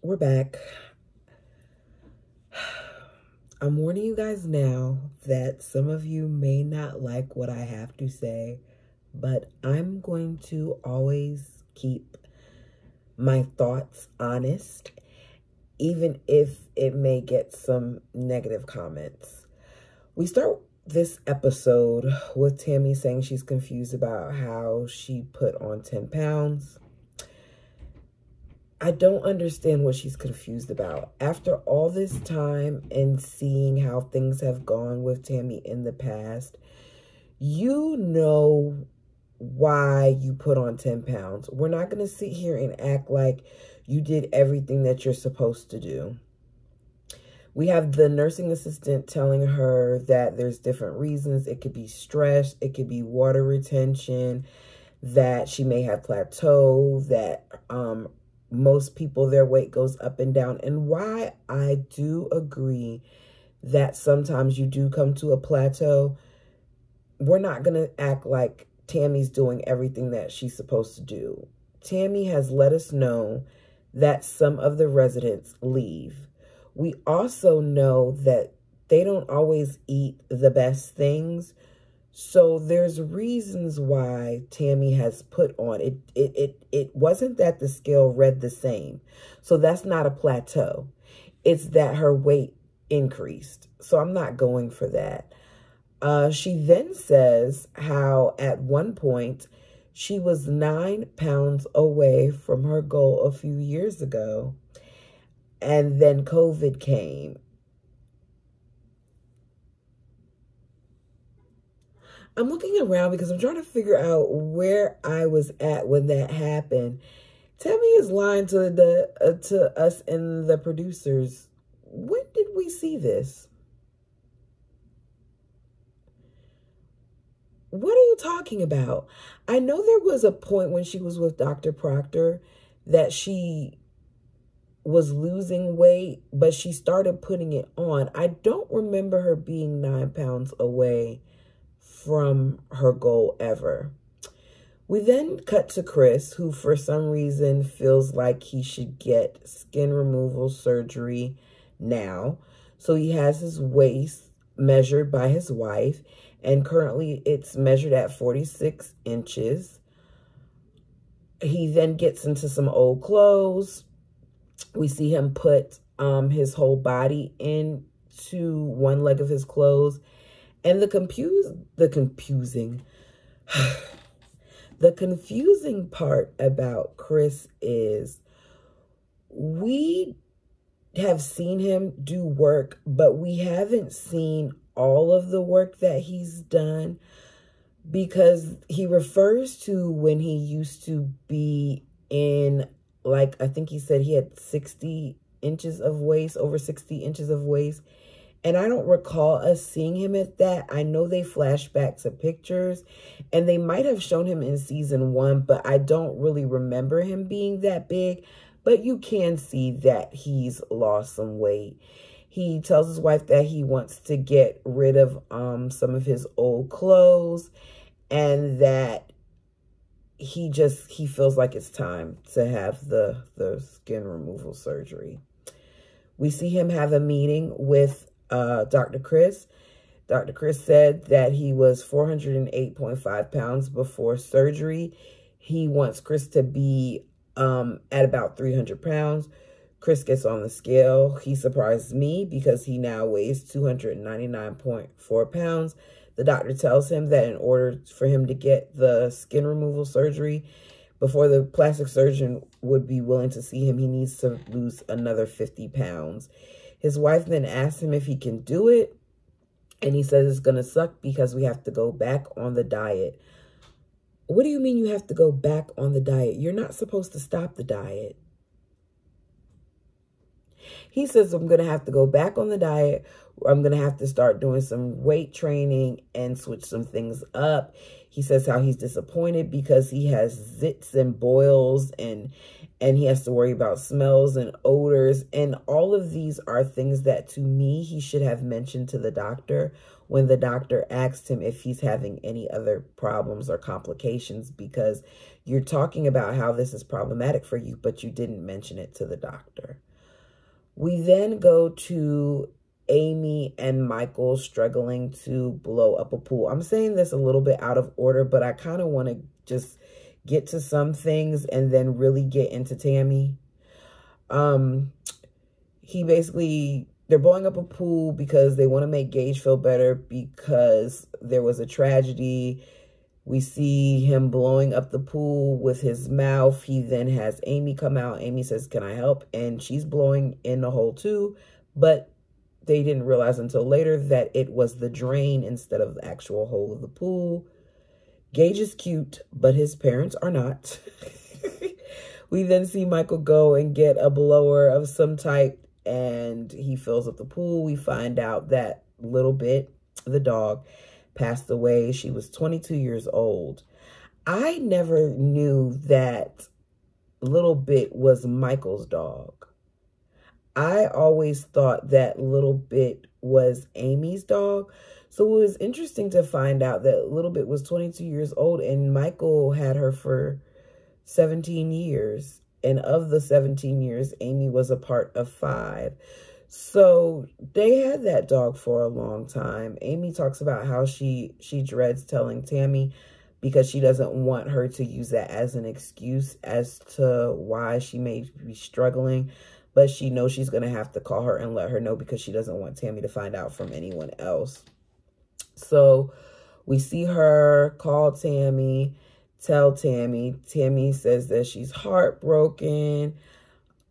We're back. I'm warning you guys now that some of you may not like what I have to say, but I'm going to always keep my thoughts honest, even if it may get some negative comments. We start this episode with Tammy saying she's confused about how she put on 10 pounds. I don't understand what she's confused about. After all this time and seeing how things have gone with Tammy in the past, you know why you put on 10 pounds. We're not going to sit here and act like you did everything that you're supposed to do. We have the nursing assistant telling her that there's different reasons. It could be stress. It could be water retention, that she may have plateau, that most people, their weight goes up and down. And why I do agree that sometimes you do come to a plateau, we're not going to act like Tammy's doing everything that she's supposed to do. Tammy has let us know that some of the residents leave. We also know that they don't always eat the best things. So there's reasons why Tammy has put on it. It wasn't that the scale read the same. So that's not a plateau. It's that her weight increased. So I'm not going for that. She then says how at one point she was 9 pounds away from her goal a few years ago. And then COVID came. I'm looking around because I'm trying to figure out where I was at when that happened. Tammy is lying to us and the producers. When did we see this? What are you talking about? I know there was a point when she was with Dr. Proctor that she was losing weight, but she started putting it on. I don't remember her being 9 pounds away from her goal ever. We then cut to Chris, who for some reason feels like he should get skin removal surgery now. So he has his waist measured by his wife, and currently it's measured at 46 inches. He then gets into some old clothes. We see him put his whole body into one leg of his clothes. And the confusing part about Chris is we have seen him do work, but we haven't seen all of the work that he's done, because he refers to when he used to be in, like, I think he said he had 60 inches of waist, over 60 inches of waist. And I don't recall us seeing him at that. I know they flash back to pictures, and they might have shown him in season 1, but I don't really remember him being that big. But you can see that he's lost some weight. He tells his wife that he wants to get rid of some of his old clothes, and that he feels like it's time to have the skin removal surgery. We see him have a meeting with Dr. Chris. Dr. Chris said that he was 408.5 pounds before surgery. He wants Chris to be at about 300 pounds. Chris gets on the scale. He surprised me because he now weighs 299.4 pounds. The doctor tells him that in order for him to get the skin removal surgery, before the plastic surgeon would be willing to see him, he needs to lose another 50 pounds. His wife then asks him if he can do it, and he says it's going to suck because we have to go back on the diet. What do you mean you have to go back on the diet? You're not supposed to stop the diet. He says, I'm going to have to go back on the diet. I'm going to have to start doing some weight training and switch some things up. He says how he's disappointed because he has zits and boils, and he has to worry about smells and odors. And all of these are things that, to me, he should have mentioned to the doctor when the doctor asked him if he's having any other problems or complications, because you're talking about how this is problematic for you, but you didn't mention it to the doctor. We then go to Amy and Michael struggling to blow up a pool. I'm saying this a little bit out of order, but I kind of want to just get to some things and then really get into Tammy. They're blowing up a pool because they want to make Gage feel better because there was a tragedy. We see him blowing up the pool with his mouth. He then has Amy come out. Amy says, "Can I help?" And she's blowing in the hole too. But they didn't realize until later that it was the drain instead of the actual hole of the pool. Gage is cute, but his parents are not. We then see Michael go and get a blower of some type, and he fills up the pool. We find out that Little Bit, the dog, passed away. She was 22 years old. I never knew that Little Bit was Michael's dog. I always thought that Little Bit was Amy's dog. So it was interesting to find out that Little Bit was 22 years old and Michael had her for 17 years. And of the 17 years, Amy was a part of 5. So they had that dog for a long time. Amy talks about how she dreads telling Tammy because she doesn't want her to use that as an excuse as to why she may be struggling. But she knows she's going to have to call her and let her know because she doesn't want Tammy to find out from anyone else. So we see her call Tammy, tell Tammy. Tammy says that she's heartbroken.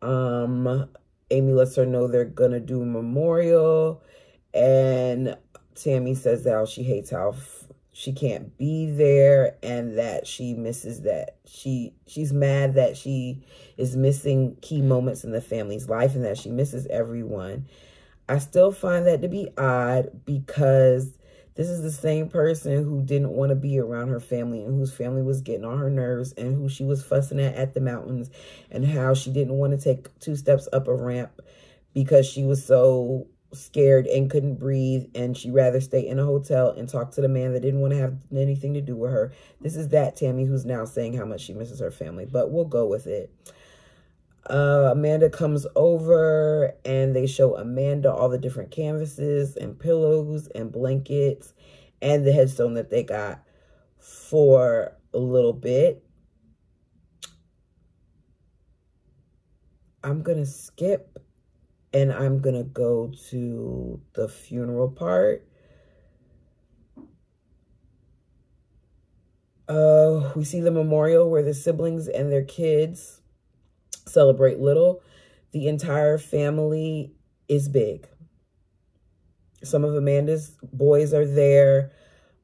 Amy lets her know they're going to do a memorial. And Tammy says how she hates how she can't be there and that she misses that. She's mad that she is missing key moments in the family's life and that she misses everyone. I still find that to be odd because this is the same person who didn't want to be around her family and whose family was getting on her nerves and who she was fussing at the mountains and how she didn't want to take 2 steps up a ramp because she was so scared and couldn't breathe and she'd rather stay in a hotel and talk to the man that didn't want to have anything to do with her. This is that Tammy who's now saying how much she misses her family, but we'll go with it. Amanda comes over and they show Amanda all the different canvases and pillows and blankets and the headstone that they got for a Little Bit. I'm going to skip and I'm going to go to the funeral part. We see the memorial where the siblings and their kids celebrate Little. The entire family is big. Some of Amanda's boys are there.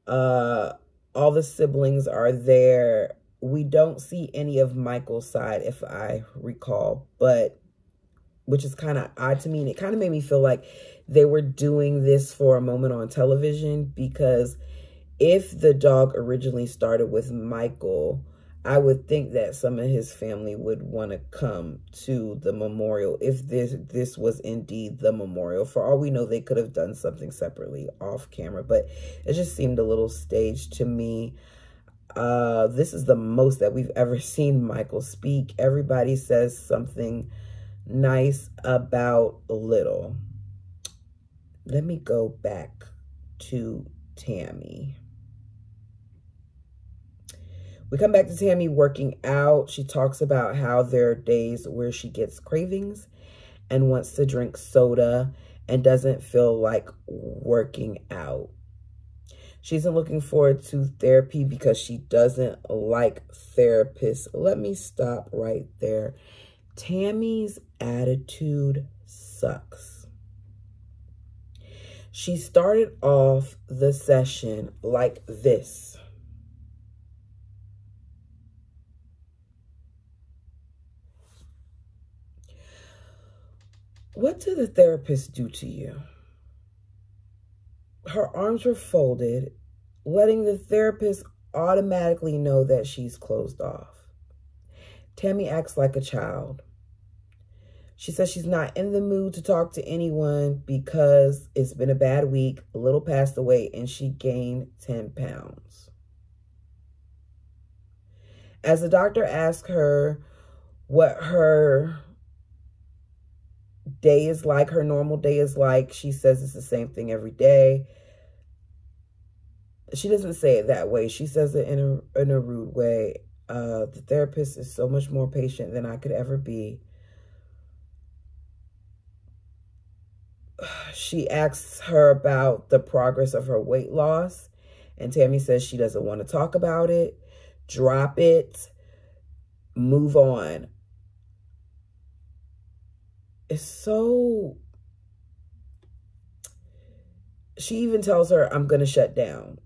All the siblings are there. We don't see any of Michael's side, if I recall, but which is kind of odd to me. And it kind of made me feel like they were doing this for a moment on television because if the dog originally started with Michael, I would think that some of his family would want to come to the memorial if this was indeed the memorial. For all we know, they could have done something separately off camera, but it just seemed a little staged to me. This is the most that we've ever seen Michael speak. Everybody says something nice about Little. Let me go back to Tammy. We come back to Tammy working out. She talks about how there are days where she gets cravings and wants to drink soda and doesn't feel like working out. She isn't looking forward to therapy because she doesn't like therapists. Let me stop right there. Tammy's attitude sucks. She started off the session like this. What did the therapist do to you? Her arms were folded, letting the therapist automatically know that she's closed off. Tammy acts like a child. She says she's not in the mood to talk to anyone because it's been a bad week. Little passed away and she gained 10 pounds. As the doctor asked her what her day is like, her normal day is like. She says it's the same thing every day. She doesn't say it that way. She says it in a rude way. The therapist is so much more patient than I could ever be. She asks her about the progress of her weight loss, and Tammy says she doesn't want to talk about it. Drop it. Move on. It's so... She even tells her, I'm going to shut down.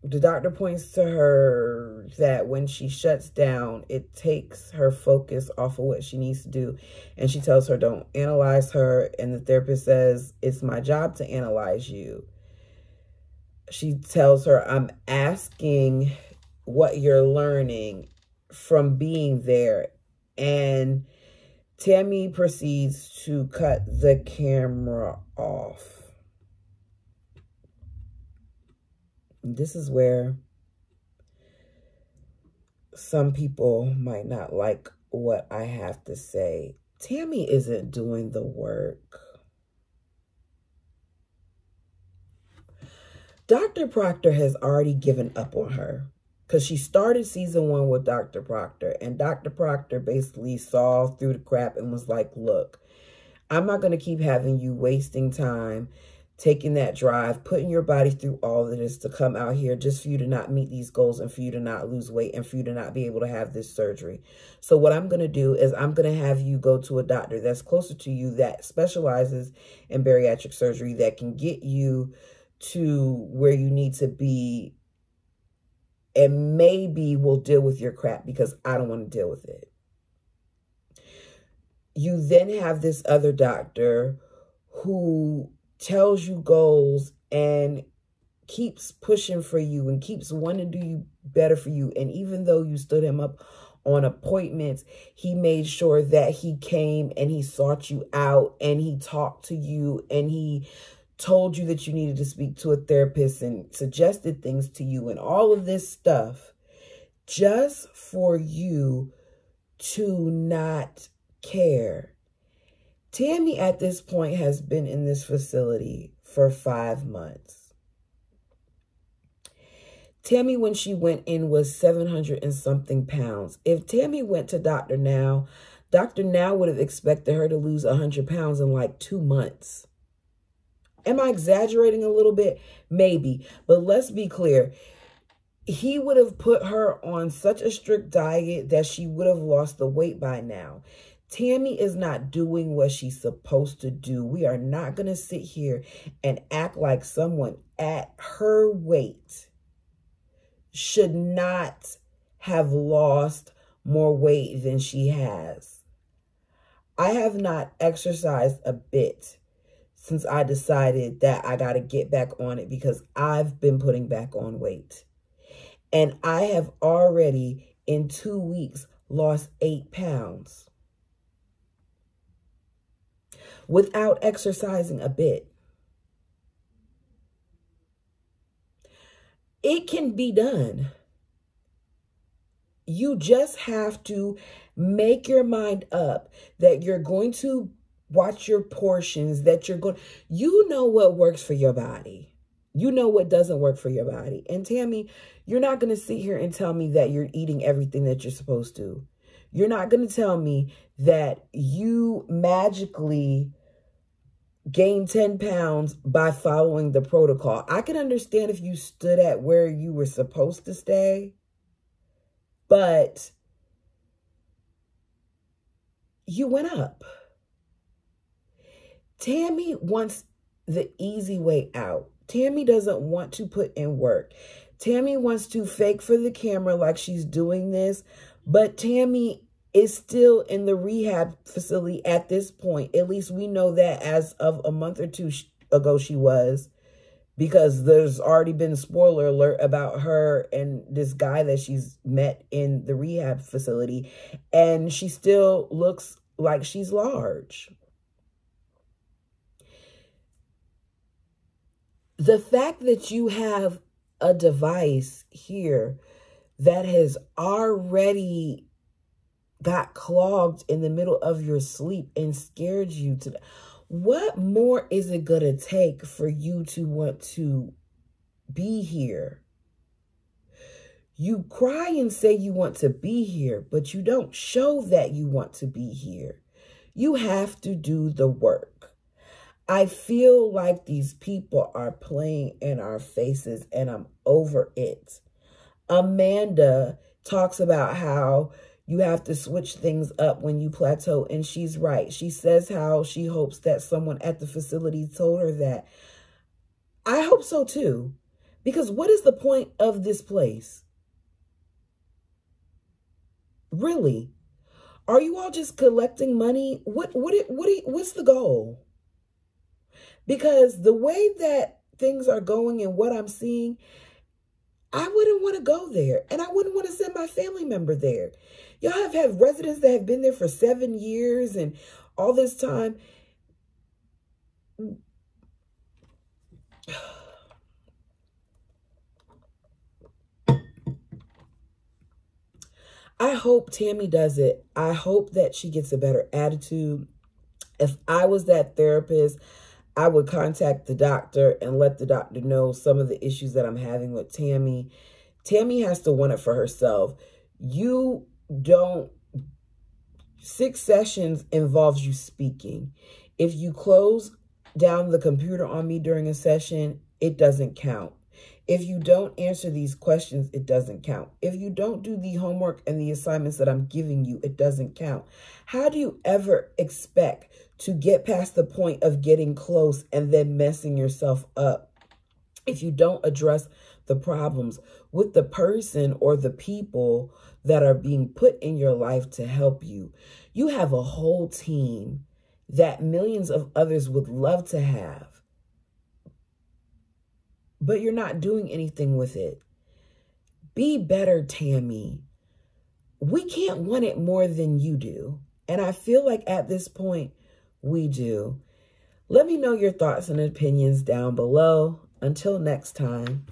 The doctor points to her that when she shuts down, it takes her focus off of what she needs to do. And she tells her, don't analyze her. And the therapist says, it's my job to analyze you. She tells her, I'm asking what you're learning from being there. And Tammy proceeds to cut the camera off. This is where some people might not like what I have to say. Tammy isn't doing the work. Dr. Proctor has already given up on her because she started season 1 with Dr. Proctor, and Dr. Proctor basically saw through the crap and was like, look, I'm not going to keep having you wasting time taking that drive, putting your body through all of this to come out here just for you to not meet these goals and for you to not lose weight and for you to not be able to have this surgery. So what I'm going to do is I'm going to have you go to a doctor that's closer to you that specializes in bariatric surgery that can get you to where you need to be and maybe will deal with your crap because I don't want to deal with it. You then have this other doctor who tells you goals and keeps pushing for you and keeps wanting to do you better for you. And even though you stood him up on appointments, he made sure that he came and he sought you out and he talked to you and he told you that you needed to speak to a therapist and suggested things to you and all of this stuff just for you to not care. Tammy at this point has been in this facility for 5 months. Tammy, when she went in, was 700 and something pounds. If Tammy went to Dr. Now, Dr. Now would have expected her to lose 100 pounds in like 2 months. Am I exaggerating a little bit? Maybe. But let's be clear. He would have put her on such a strict diet that she would have lost the weight by now. Tammy is not doing what she's supposed to do. We are not going to sit here and act like someone at her weight should not have lost more weight than she has. I have not exercised a bit since I decided that I got to get back on it because I've been putting back on weight. And I have already, in 2 weeks, lost 8 pounds. Without exercising a bit. It can be done. You just have to make your mind up that you're going to watch your portions, that you know what works for your body. You know what doesn't work for your body. And Tammy, you're not going to sit here and tell me that you're eating everything that you're supposed to. You're not going to tell me that you magically gain 10 pounds by following the protocol. I can understand if you stood at where you were supposed to stay, but you went up. Tammy wants the easy way out. Tammy doesn't want to put in work. Tammy wants to fake for the camera like she's doing this, but Tammy is still in the rehab facility at this point. At least we know that as of a month or 2 ago she was, because there's already been a spoiler alert about her and this guy that she's met in the rehab facility, and she still looks like she's large. The fact that you have a device here that has already got clogged in the middle of your sleep and scared you to... What more is it going to take for you to want to be here? You cry and say you want to be here, but you don't show that you want to be here. You have to do the work. I feel like these people are playing in our faces, and I'm over it. Amanda talks about how you have to switch things up when you plateau, and she's right. She says how she hopes that someone at the facility told her that. I hope so too, because what is the point of this place? Really? Are you all just collecting money? What's the goal? Because the way that things are going and what I'm seeing, I wouldn't want to go there, and I wouldn't want to send my family member there. Y'all have had residents that have been there for 7 years and all this time. I hope Tammy does it. I hope that she gets a better attitude. If I was that therapist, I would contact the doctor and let the doctor know some of the issues that I'm having with Tammy. Tammy has to want it for herself. You don't. 6 sessions involves you speaking. If you close down the computer on me during a session, it doesn't count. If you don't answer these questions, it doesn't count. If you don't do the homework and the assignments that I'm giving you, it doesn't count. How do you ever expect to get past the point of getting close and then messing yourself up if you don't address the problems with the person or the people that are being put in your life to help you? You have a whole team that millions of others would love to have, but you're not doing anything with it. Be better, Tammy. We can't want it more than you do. And I feel like at this point, we do. Let me know your thoughts and opinions down below. Until next time.